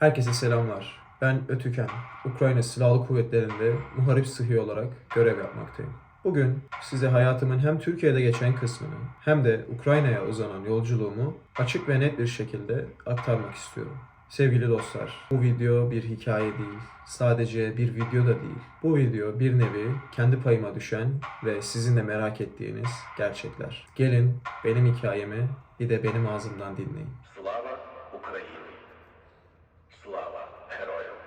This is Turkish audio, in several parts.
Herkese selamlar. Ben Ötüken. Ukrayna Silahlı Kuvvetleri'nde muharip sıhhi olarak görev yapmaktayım. Bugün size hayatımın hem Türkiye'de geçen kısmını hem de Ukrayna'ya uzanan yolculuğumu açık ve net bir şekilde aktarmak istiyorum. Sevgili dostlar, bu video bir hikaye değil, sadece bir video da değil. Bu video bir nevi kendi payıma düşen ve sizin de merak ettiğiniz gerçekler. Gelin benim hikayemi bir de benim ağzımdan dinleyin. Слава Україні! Слава героям!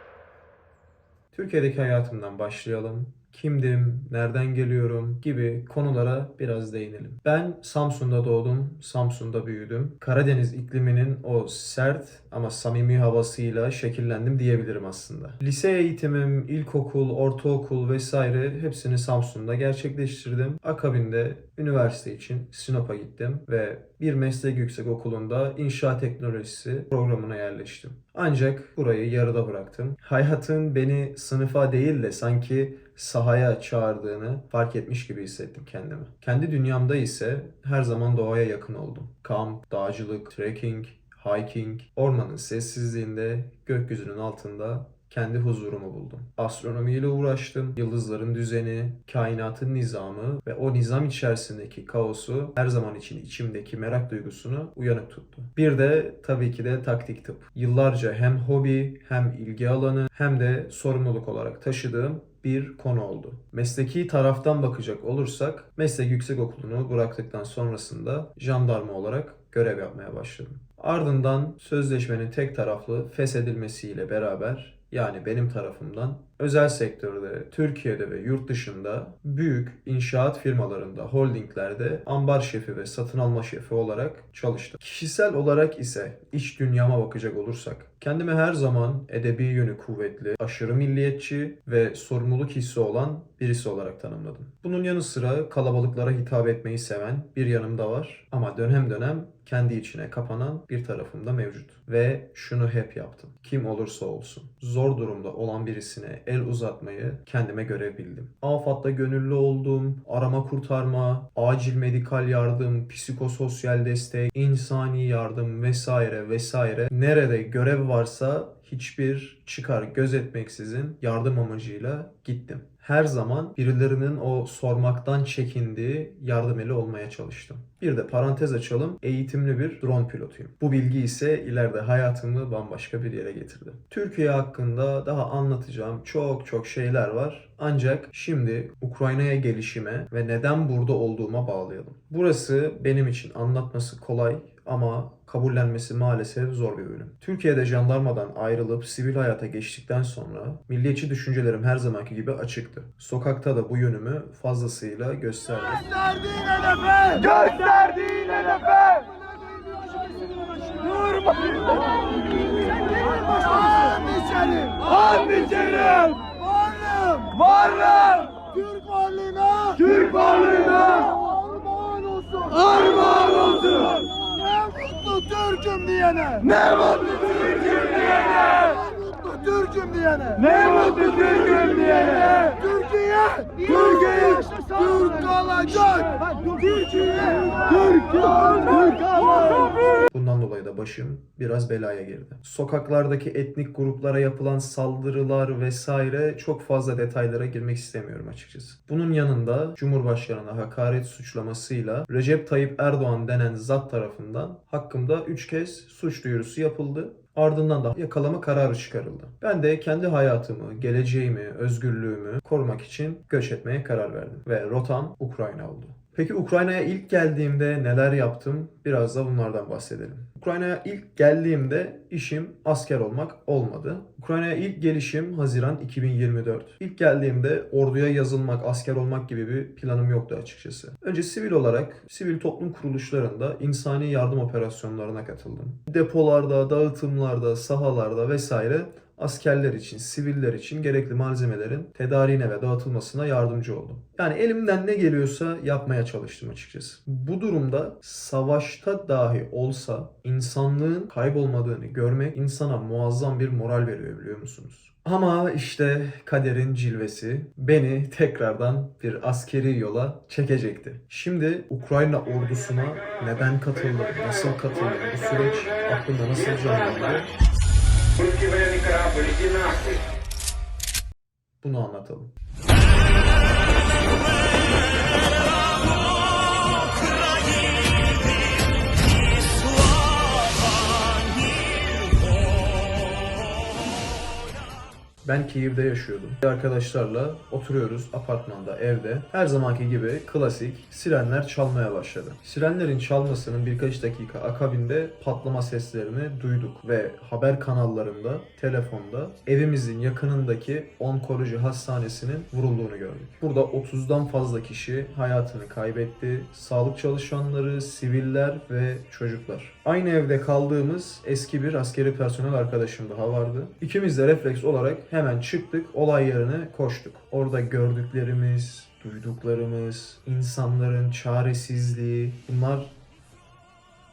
Türkiye'deki hayatımdan başlayalım. Kimdim, nereden geliyorum gibi konulara biraz değinelim. Ben Samsun'da doğdum, Samsun'da büyüdüm. Karadeniz ikliminin o sert ama samimi havasıyla şekillendim diyebilirim aslında. Lise eğitimim, ilkokul, ortaokul vesaire hepsini Samsun'da gerçekleştirdim. Akabinde üniversite için Sinop'a gittim ve bir meslek yüksekokulu'nda inşaat teknolojisi programına yerleştim. Ancak burayı yarıda bıraktım. Hayatın beni sınıfa değil de sanki sahaya çağırdığını fark etmiş gibi hissettim kendimi. Kendi dünyamda ise her zaman doğaya yakın oldum. Kamp, dağcılık, trekking, hiking, ormanın sessizliğinde, gökyüzünün altında kendi huzurumu buldum. Astronomiyle uğraştım. Yıldızların düzeni, kainatın nizamı ve o nizam içerisindeki kaosu her zaman için içimdeki merak duygusunu uyanık tuttu. Bir de tabii ki de taktik tıp. Yıllarca hem hobi, hem ilgi alanı, hem de sorumluluk olarak taşıdığım bir konu oldu. Mesleki taraftan bakacak olursak, meslek yüksekokulu'nu bıraktıktan sonrasında jandarma olarak görev yapmaya başladım. Ardından sözleşmenin tek taraflı feshedilmesiyle beraber, yani benim tarafımdan, özel sektörde, Türkiye'de ve yurt dışında büyük inşaat firmalarında, holdinglerde ambar şefi ve satın alma şefi olarak çalıştım. Kişisel olarak ise iç dünyama bakacak olursak, kendimi her zaman edebi yönü kuvvetli, aşırı milliyetçi ve sorumluluk hissi olan birisi olarak tanımladım. Bunun yanı sıra kalabalıklara hitap etmeyi seven bir yanım da var ama dönem dönem kendi içine kapanan bir tarafım da mevcut. Ve şunu hep yaptım. Kim olursa olsun, zor durumda olan birisine el uzatmayı kendime göre bildim. AFAD'da gönüllü oldum, arama kurtarma, acil medikal yardım, psikososyal destek, insani yardım vesaire vesaire. Nerede görev varsa hiçbir çıkar gözetmeksizin yardım amacıyla gittim. Her zaman birilerinin o sormaktan çekindiği yardım eli olmaya çalıştım. Bir de parantez açalım, eğitimli bir drone pilotuyum. Bu bilgi ise ileride hayatımı bambaşka bir yere getirdi. Türkiye hakkında daha anlatacağım çok şeyler var. Ancak şimdi Ukrayna'ya gelişime ve neden burada olduğuma bağlayalım. Burası benim için anlatması kolay ama kabullenmesi maalesef zor bir bölüm. Türkiye'de jandarmadan ayrılıp sivil hayata geçtikten sonra milliyetçi düşüncelerim her zamanki gibi açıktı. Sokakta da bu yönümü fazlasıyla gösterdim. Gösterdiğin hedefe! Gösterdiğin hedefe! Durma! And içerim! And içerim! Varlığım! Varlığım! Türk varlığına! Türk varlığına! Armağan olsun! Armağan olsun! Ne mutlu Türk'üm diyene! Ne mutlu Türk'üm diyene! Ne mutlu Türk'üm diyene! Ne mutlu Türk'üm diyene! Türkiye! Türkiye! Türk kalacak! Türkiye! Türk kalacak! Bundan dolayı da başım biraz belaya girdi. Sokaklardaki etnik gruplara yapılan saldırılar vesaire çok fazla detaylara girmek istemiyorum açıkçası. Bunun yanında Cumhurbaşkanı'na hakaret suçlamasıyla Recep Tayyip Erdoğan denen zat tarafından hakkımda 3 kez suç duyurusu yapıldı. Ardından da yakalama kararı çıkarıldı. Ben de kendi hayatımı, geleceğimi, özgürlüğümü korumak için göç etmeye karar verdim. Ve rotam Ukrayna oldu. Peki Ukrayna'ya ilk geldiğimde neler yaptım? Biraz da bunlardan bahsedelim. Ukrayna'ya ilk geldiğimde işim asker olmak olmadı. Ukrayna'ya ilk gelişim Haziran 2024. İlk geldiğimde orduya yazılmak, asker olmak gibi bir planım yoktu açıkçası. Önce sivil olarak sivil toplum kuruluşlarında insani yardım operasyonlarına katıldım. Depolarda, dağıtımlarda, sahalarda vesaire askerler için, siviller için gerekli malzemelerin tedariğine ve dağıtılmasına yardımcı oldum. Yani elimden ne geliyorsa yapmaya çalıştım açıkçası. Bu durumda savaşta dahi olsa insanlığın kaybolmadığını görmek insana muazzam bir moral veriyor, biliyor musunuz? Ama işte kaderin cilvesi beni tekrardan bir askeri yola çekecekti. Şimdi Ukrayna ordusuna neden katıldım, nasıl katıldım, bu süreç aklımda nasıl canlandı? Bunu anlatalım. Ben Kiev'de yaşıyordum. Arkadaşlarla oturuyoruz apartmanda, evde. Her zamanki gibi klasik sirenler çalmaya başladı. Sirenlerin çalmasının birkaç dakika akabinde patlama seslerini duyduk ve haber kanallarında, telefonda evimizin yakınındaki onkoloji hastanesinin vurulduğunu gördük. Burada 30'dan fazla kişi hayatını kaybetti. Sağlık çalışanları, siviller ve çocuklar. Aynı evde kaldığımız eski bir askeri personel arkadaşım daha vardı. İkimiz de refleks olarak hemen çıktık, olay yerine koştuk. Orada gördüklerimiz, duyduklarımız, insanların çaresizliği, bunlar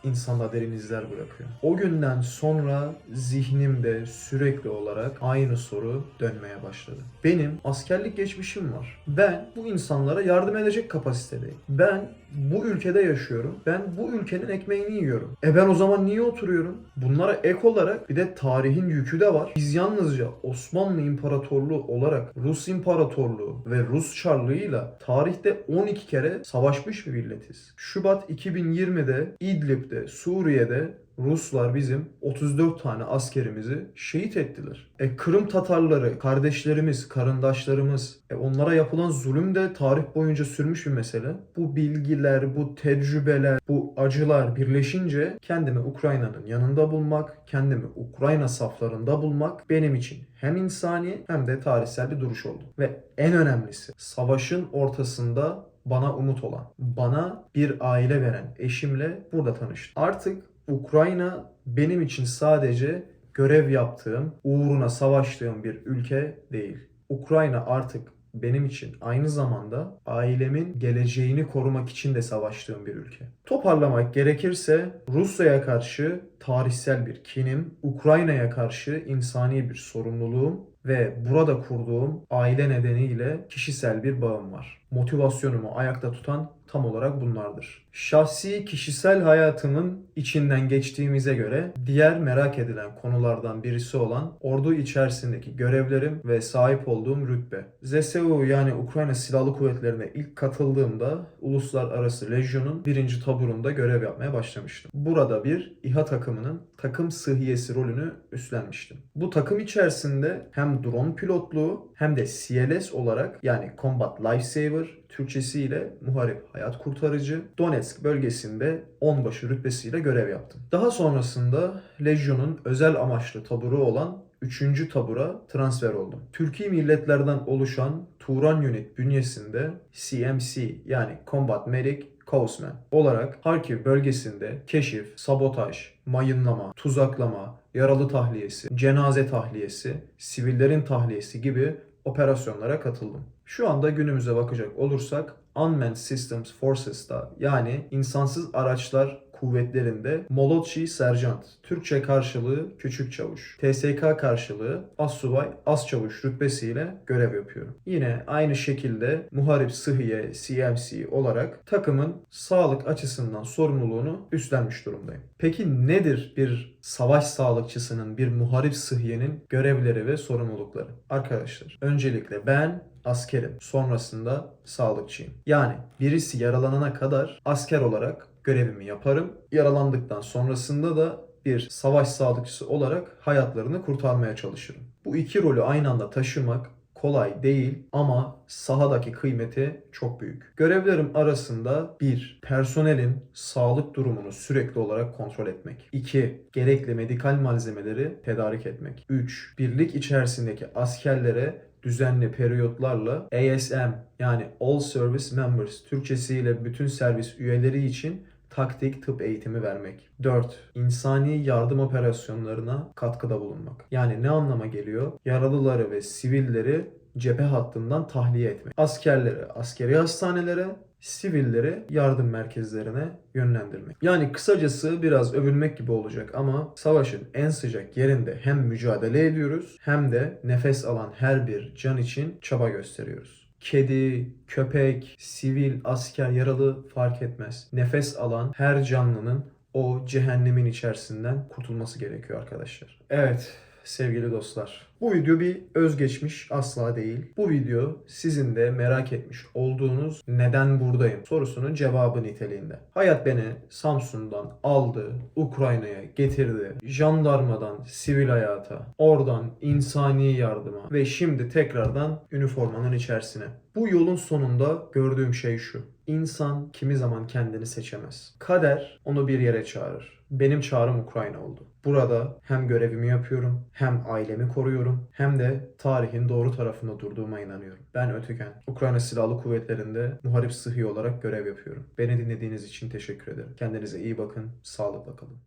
insanda derin izler bırakıyor. O günden sonra zihnimde sürekli olarak aynı soru dönmeye başladı. Benim askerlik geçmişim var. Ben bu insanlara yardım edecek kapasitedeyim. Ben bu ülkede yaşıyorum. Ben bu ülkenin ekmeğini yiyorum. Ben o zaman niye oturuyorum? Bunlara ek olarak bir de tarihin yükü de var. Biz yalnızca Osmanlı İmparatorluğu olarak Rus İmparatorluğu ve Rus Çarlığı'yla tarihte 12 kere savaşmış bir milletiz. Şubat 2020'de İdlib'de, Suriye'de Ruslar bizim 34 tane askerimizi şehit ettiler. Kırım Tatarları, kardeşlerimiz, karındaşlarımız, onlara yapılan zulüm de tarih boyunca sürmüş bir mesele. Bu bilgiler, bu tecrübeler, bu acılar birleşince kendimi Ukrayna'nın yanında bulmak, kendimi Ukrayna saflarında bulmak benim için hem insani hem de tarihsel bir duruş oldu. Ve en önemlisi, savaşın ortasında bana umut olan, bana bir aile veren eşimle burada tanıştım. Artık Ukrayna benim için sadece görev yaptığım, uğruna savaştığım bir ülke değil. Ukrayna artık benim için aynı zamanda ailemin geleceğini korumak için de savaştığım bir ülke. Toparlamak gerekirse Rusya'ya karşı tarihsel bir kinim, Ukrayna'ya karşı insani bir sorumluluğum ve burada kurduğum aile nedeniyle kişisel bir bağım var. Motivasyonumu ayakta tutan tam olarak bunlardır. Şahsi kişisel hayatımın içinden geçtiğimize göre diğer merak edilen konulardan birisi olan ordu içerisindeki görevlerim ve sahip olduğum rütbe. ZSU yani Ukrayna Silahlı Kuvvetleri'ne ilk katıldığımda Uluslararası Lejyon'un 1. taburunda görev yapmaya başlamıştım. Burada bir İHA takımının takım sıhhiyesi rolünü üstlenmiştim. Bu takım içerisinde hem drone pilotluğu hem de CLS olarak yani Combat Lifesaver Türkçesiyle muharip hayat kurtarıcı Donetsk bölgesinde onbaşı rütbesiyle görev yaptım. Daha sonrasında Lejyon'un özel amaçlı taburu olan 3. tabura transfer oldum. Türkiye milletlerden oluşan Turan Unit bünyesinde CMC yani Combat Medic Kousman olarak Harkiv bölgesinde keşif, sabotaj, mayınlama, tuzaklama, yaralı tahliyesi, cenaze tahliyesi, sivillerin tahliyesi gibi operasyonlara katıldım. Şu anda günümüze bakacak olursak Unmanned Systems Forces'ta yani insansız araçlar kuvvetlerinde Molodçi Serjant, Türkçe karşılığı Küçük Çavuş, TSK karşılığı Assubay, Asçavuş rütbesiyle görev yapıyorum. Yine aynı şekilde Muharip Sıhhiye CMC olarak takımın sağlık açısından sorumluluğunu üstlenmiş durumdayım. Peki nedir bir savaş sağlıkçısının, bir muharip sıhhiyenin görevleri ve sorumlulukları? Arkadaşlar, öncelikle ben askerim, sonrasında sağlıkçıyım. Yani birisi yaralanana kadar asker olarak görevimi yaparım. Yaralandıktan sonrasında da bir savaş sağlıkçısı olarak hayatlarını kurtarmaya çalışırım. Bu iki rolü aynı anda taşımak kolay değil ama sahadaki kıymeti çok büyük. Görevlerim arasında 1. Personelin sağlık durumunu sürekli olarak kontrol etmek. 2. Gerekli medikal malzemeleri tedarik etmek. 3. Birlik içerisindeki askerlere düzenli periyotlarla ASM yani All Service Members Türkçesiyle bütün servis üyeleri için taktik tıp eğitimi vermek. 4. İnsani yardım operasyonlarına katkıda bulunmak. Yani ne anlama geliyor? Yaralıları ve sivilleri cephe hattından tahliye etmek. Askerleri askeri hastanelere, sivilleri yardım merkezlerine yönlendirmek. Yani kısacası biraz övünmek gibi olacak ama savaşın en sıcak yerinde hem mücadele ediyoruz hem de nefes alan her bir can için çaba gösteriyoruz. Kedi, köpek, sivil, asker, yaralı fark etmez. Nefes alan her canlının o cehennemin içerisinden kurtulması gerekiyor arkadaşlar. Evet, sevgili dostlar. Bu video bir özgeçmiş asla değil. Bu video sizin de merak etmiş olduğunuz neden buradayım sorusunun cevabı niteliğinde. Hayat beni Samsun'dan aldı, Ukrayna'ya getirdi. Jandarmadan sivil hayata, oradan insani yardıma ve şimdi tekrardan üniformanın içerisine. Bu yolun sonunda gördüğüm şey şu. İnsan kimi zaman kendini seçemez. Kader onu bir yere çağırır. Benim çağrım Ukrayna oldu. Burada hem görevimi yapıyorum, hem ailemi koruyorum, hem de tarihin doğru tarafında durduğuma inanıyorum. Ben Ötüken, Ukrayna Silahlı Kuvvetleri'nde muharip sıhhi olarak görev yapıyorum. Beni dinlediğiniz için teşekkür ederim. Kendinize iyi bakın, sağlıkla kalın.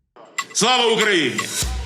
Слава Україні!